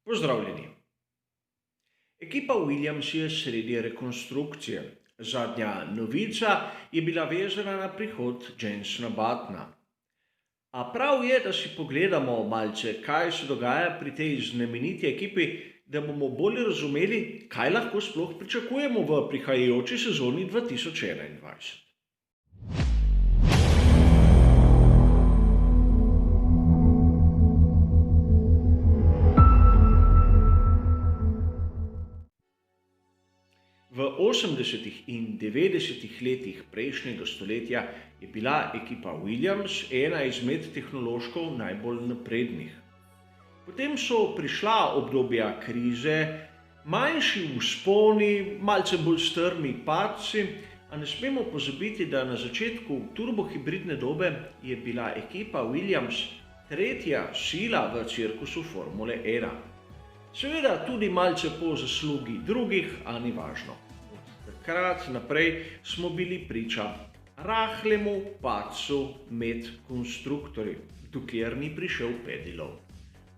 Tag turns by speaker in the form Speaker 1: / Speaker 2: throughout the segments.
Speaker 1: Pozdravljeni. Ekipa Williams je sredi rekonstrukcije. Zadnja novica je bila vezana na prihod Jensena Buttona. A prav je, da si pogledamo malce, kaj se dogaja pri tej znameniti ekipi, da bomo bolje razumeli, kaj lahko sploh pričakujemo v prihajajoči sezoni 2021. V 80. in 90. letih prejšnjega stoletja je bila ekipa Williams ena izmed tehnološko najbolj naprednih. Potem so prišla obdobja krize, manjši vzponi, malce bolj strmi padci, a ne smemo pozabiti, da na začetku turbohibridne dobe je bila ekipa Williams tretja sila v cirkusu Formule 1. Seveda tudi malce po zaslugi drugih, a ni važno. Od takrat naprej smo bili priča rahlemu padcu med konstruktorji, dokler ni prišel Paddy Lowe.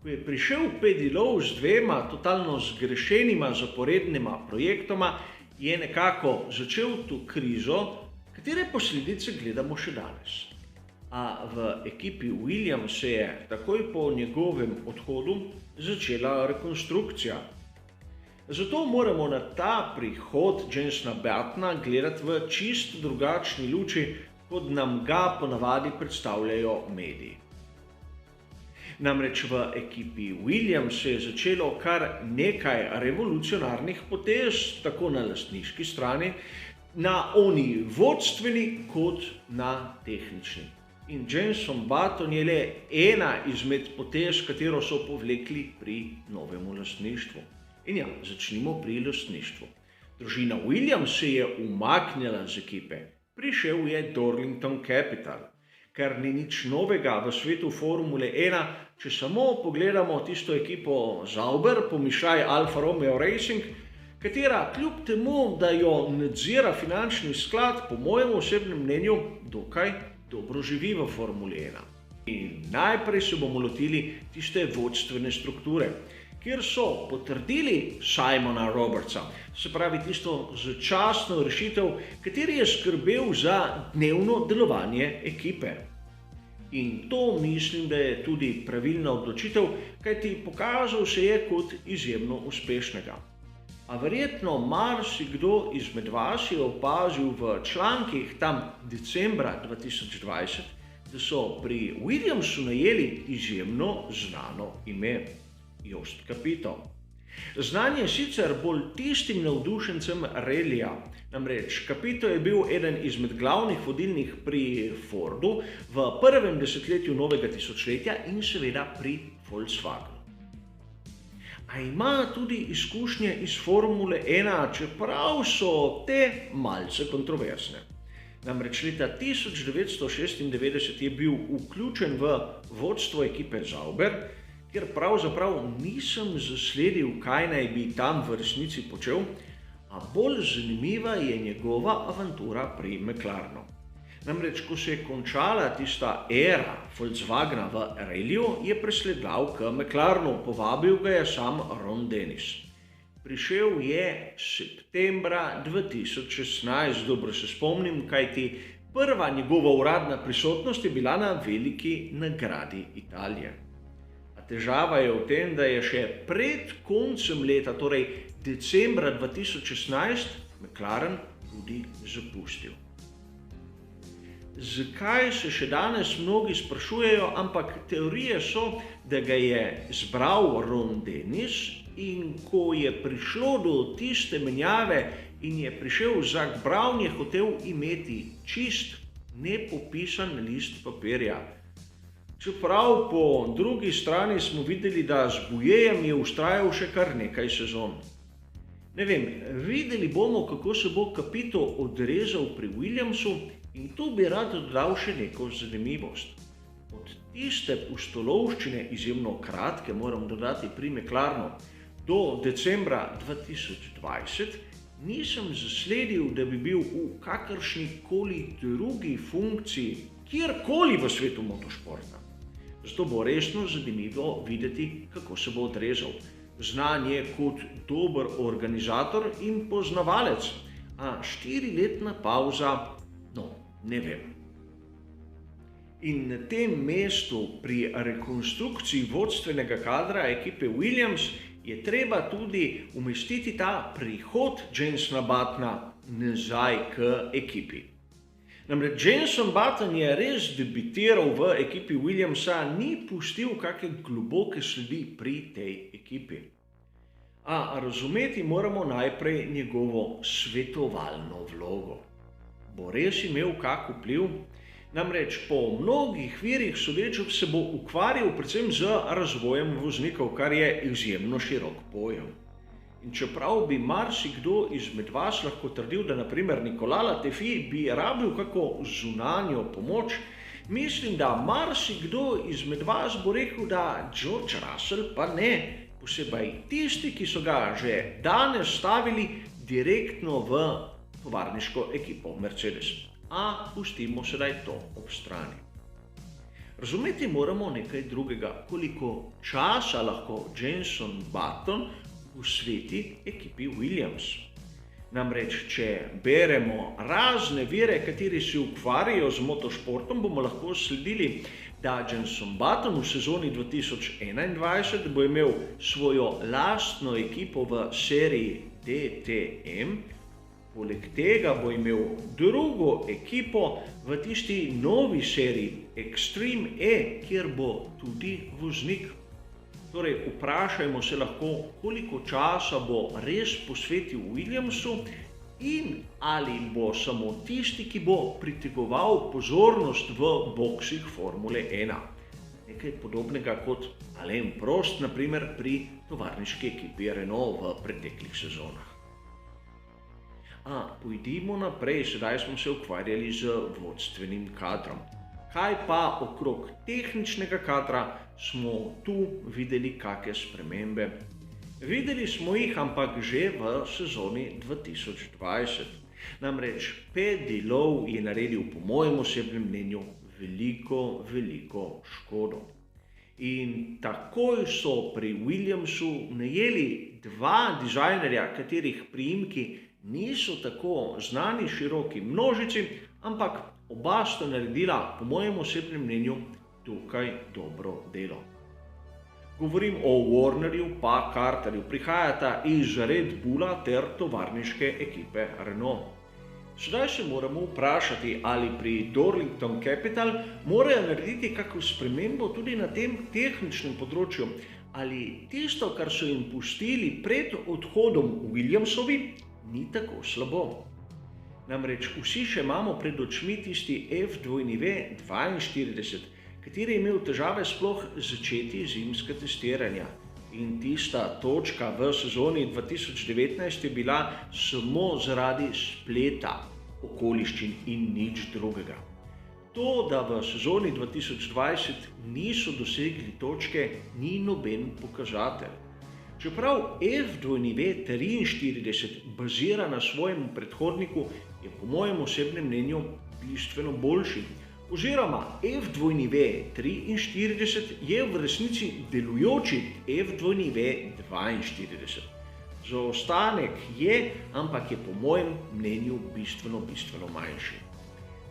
Speaker 1: Ko je prišel Paddy Lowe z dvema totalno zgrešenima zaporednima projektoma, je nekako začel to krizo, katere posledice gledamo še danes. A v ekipi Williams se je takoj po njegovem odhodu začela rekonstrukcija. Zato moramo na ta prihod Jensena Buttona gledati v čisto drugačni luči, kot nam ga ponavadi predstavljajo mediji. Namreč v ekipi Williams se je začelo kar nekaj revolucionarnih potez, tako na lastniški strani, na oni vodstveni kot na tehnični. In Jenson Button je le ena izmed potez, katero so povlekli pri novemu lastništvu. In ja, začnimo pri lastništvu. Družina Williams se je umaknila z ekipe. Prišel je Darlington Capital, kar ni nič novega v svetu Formule 1, če samo pogledamo tisto ekipo Sauber, pomišljaj Alfa Romeo Racing, katera kljub temu, da jo nadzira finančni sklad, po mojem osebnem mnenju dokaj dobro živi v Formuli 1. In najprej se bomo lotili tiste vodstvene strukture, kjer so potrdili Simona Robertsa, se pravi tisto začasno rešitev, kateri je skrbel za dnevno delovanje ekipe. In to mislim, da je tudi pravilna odločitev, kajti pokazal se je kot izjemno uspešnega. A verjetno marsikdo izmed vas je opazil v člankih tam decembra 2020, da so pri Williamsu najeli izjemno znano ime, Jost Capito. Znan je sicer bolj tistim navdušencem relija, namreč Capito je bil eden izmed glavnih vodilnih pri Fordu v prvem desetletju novega tisočletja in seveda pri Volkswagenu. A ima tudi izkušnje iz Formule 1, čeprav so te malce kontroverzne. Namreč leta 1996 je bil vključen v vodstvo ekipe Sauber, kjer pravzaprav nisem zasledil, kaj naj bi tam v resnici počel, a bolj zanimiva je njegova avantura pri McLarenu. Namreč, ko se je končala tista era Volkswagena v reliju, je presledal k McLarenu, povabil ga je sam Ron Dennis. Prišel je septembra 2016, dobro se spomnim, kajti prva njegova uradna prisotnost je bila na veliki nagradi Italije. A težava je v tem, da je še pred koncem leta, torej decembra 2016, McLaren tudi zapustil. Zakaj se še danes mnogi sprašujejo, ampak teorije so, da ga je zbral Ron Dennis in ko je prišlo do tiste menjave in je prišel Zak Brown, je hotel imeti čist, nepopisan list papirja. Čeprav po drugi strani smo videli, da z Bouyejem je vztrajal še kar nekaj sezon. Ne vem, videli bomo, kako se bo Capito odrezal pri Williamsu in tu bi rad dodal še neko zanimivost. Od tiste pustolovščine, izjemno kratke, moram dodati pri McLarenu, do decembra 2020 nisem zasledil, da bi bil v kakršnikoli drugi funkciji, kjerkoli v svetu motošporta. Zato bo resno zanimivo videti, kako se bo odrezal. Znan je kot dober organizator in poznavalec, a 4-letna pavza, ne vem. In na tem mestu pri rekonstrukciji vodstvenega kadra ekipe Williams je treba tudi umestiti ta prihod Jensona Buttona nazaj k ekipi. Namreč Jenson Button je res debitiral v ekipi Williamsa, ni pustil kakšne globoke sledi pri tej ekipi. A razumeti moramo najprej njegovo svetovalno vlogo. Bo res imel kak vpliv? Namreč po mnogih virih sodeč se bo ukvarjal predvsem z razvojem voznikov, kar je izjemno širok pojem. In čeprav bi marsikdo izmed vas lahko trdil, da naprimer Nicolas Latifi bi rabil kako zunanjo pomoč, mislim, da marsikdo izmed vas bo rekel, da George Russell pa ne, posebej tisti, ki so ga že danes stavili direktno v tovarniško ekipo Mercedes. A pustimo sedaj to ob strani. Razumeti moramo nekaj drugega, koliko časa lahko Jenson Button posveti ekipi Williams. Namreč, če beremo razne vire, kateri se ukvarjajo z motošportom, bomo lahko sledili, da Jenson Button v sezoni 2021 bo imel svojo lastno ekipo v seriji DTM, poleg tega bo imel drugo ekipo v tisti novi seriji Extreme E, kjer bo tudi voznik. Torej, vprašajmo se lahko, koliko časa bo res posvetil Williamsu in ali bo samo tisti, ki bo pritegoval pozornost v boksih Formule 1. Nekaj podobnega kot Alain Prost, naprimer pri tovarniški ekipi Renault v preteklih sezonah. Pojdimo naprej, sedaj smo se ukvarjali z vodstvenim kadrom. Kaj pa okrog tehničnega kadra smo tu videli kakšne spremembe? Videli smo jih, ampak že v sezoni 2020. Namreč Paddy Lowe je naredil po mojem osebnem mnenju veliko škodo. In takoj so pri Williamsu najeli dva dizajnerja, katerih priimki niso tako znani široki množici, ampak oba sta naredila, po mojem osebnem mnenju, dokaj dobro delo. Govorim o Warnerju pa Carterju, prihajata iz Red Bulla ter tovarniške ekipe Renault. Sedaj se moramo vprašati, ali pri Darlington Capital morajo narediti kakšno spremembo tudi na tem tehničnem področju, ali tisto, kar so jim pustili pred odhodom Williamsovi, ni tako slabo. Namreč vsi še imamo pred očmi tisti F42, kateri je imel težave sploh začeti zimska testiranja. In tista točka v sezoni 2019 je bila samo zaradi spleta okoliščin in nič drugega. To, da v sezoni 2020 niso dosegli točke, ni noben pokazatelj. Čeprav F43 bazira na svojem predhodniku, je po mojem osebnem mnenju bistveno boljši. Oziroma F43 je v resnici delujoči F42. Zaostanek je, ampak je po mojem mnenju bistveno manjši.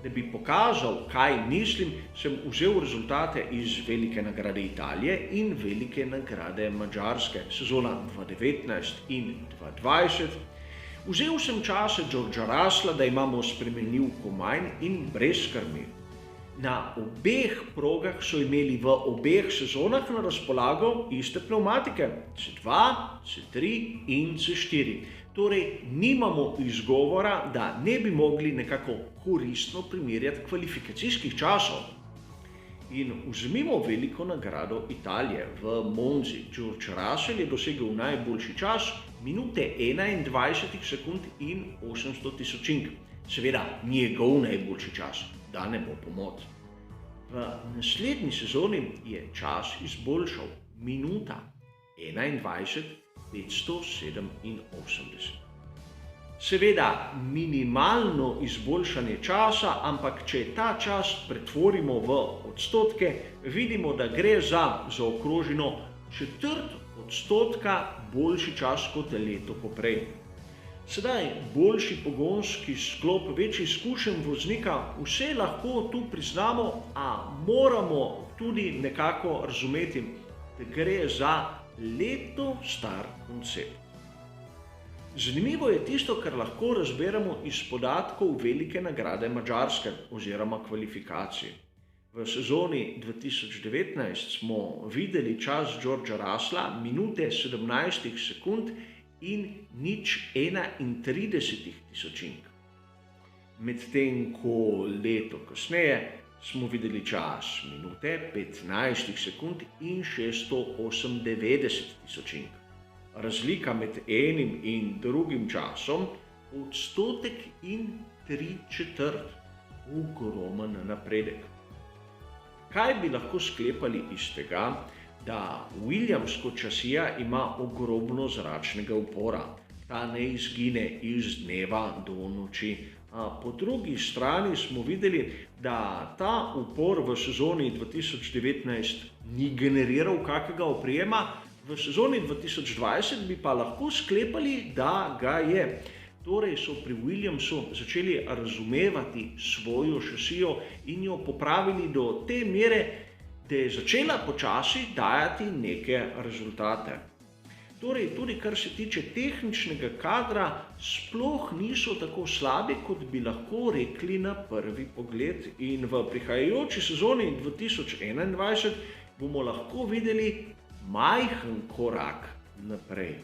Speaker 1: Da bi pokazal, kaj mislim, sem vzel rezultate iz Velike nagrade Italije in Velike nagrade Madžarske, sezona 2019 in 2020. Vzel sem čase Georgea Russella, da imamo spremenljivko manj in brez krmi. Na obeh progah so imeli v obeh sezonah na razpolago iste pnevmatike, C2, C3 in C4. Torej, nimamo izgovora, da ne bi mogli nekako koristno primerjati kvalifikacijskih časov. In vzemimo Veliko nagrado Italije v Monzi. George Russell je dosegel najboljši čas, minute 21 sekund in 800 tisočink. Seveda, njegov najboljši čas, da ne bo pomot. V naslednji sezoni je čas izboljšal, minuta 21 587. Seveda minimalno izboljšanje časa, ampak če ta čas pretvorimo v odstotke, vidimo, da gre za zaokroženo četrt odstotka boljši čas kot leto poprej. Sedaj boljši pogonski sklop, večji izkušenj voznika, vse lahko tu priznamo, a moramo tudi nekako razumeti, da gre za leto star koncept. Zanimivo je tisto, kar lahko razberemo iz podatkov velike nagrade Madžarske oziroma kvalifikacij. V sezoni 2019 smo videli čas Georgea Russella minute 17 sekund in 0,31 tisočink. Medtem ko leto kasneje smo videli čas minute 15 sekund in 698 tisočink. Razlika med enim in drugim časom odstotek in 3/4. Ogromen napredek. Kaj bi lahko sklepali iz tega, da Williamsko časija ima ogromno zračnega upora. Ta ne izgine iz dneva do noči. Po drugi strani smo videli, da ta upor v sezoni 2019 ni generiral kakega oprijema, v sezoni 2020 bi pa lahko sklepali, da ga je. Torej so pri Williamsu začeli razumevati svojo šasijo in jo popravili do te mere, da je začela počasi dajati neke rezultate. Torej, tudi kar se tiče tehničnega kadra, sploh niso tako slabi, kot bi lahko rekli na prvi pogled. In v prihajajoči sezoni 2021 bomo lahko videli majhen korak naprej,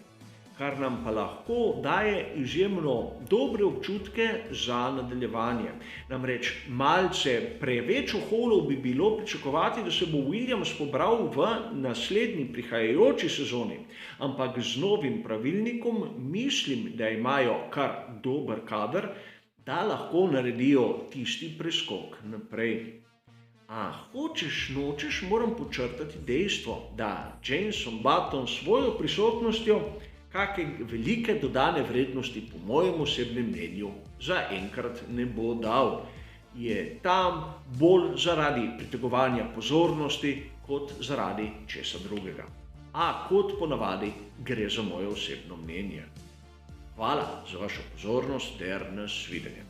Speaker 1: kar nam pa lahko daje izjemno dobre občutke za nadaljevanje. Namreč malce preveč oholov bi bilo pričakovati, da se bo Williams pobral v naslednji prihajajoči sezoni, ampak z novim pravilnikom mislim, da imajo kar dober kader, da lahko naredijo tisti preskok naprej. Hočeš nočeš, moram podčrtati dejstvo, da Jenson Button s svojo prisotnostjo kakšne velike dodane vrednosti po mojem osebnem mnenju zaenkrat ne bo dal. Je tam bolj zaradi pritegovanja pozornosti kot zaradi česa drugega. Kot ponavadi gre za moje osebno mnenje. Hvala za vašo pozornost ter nasvidenje.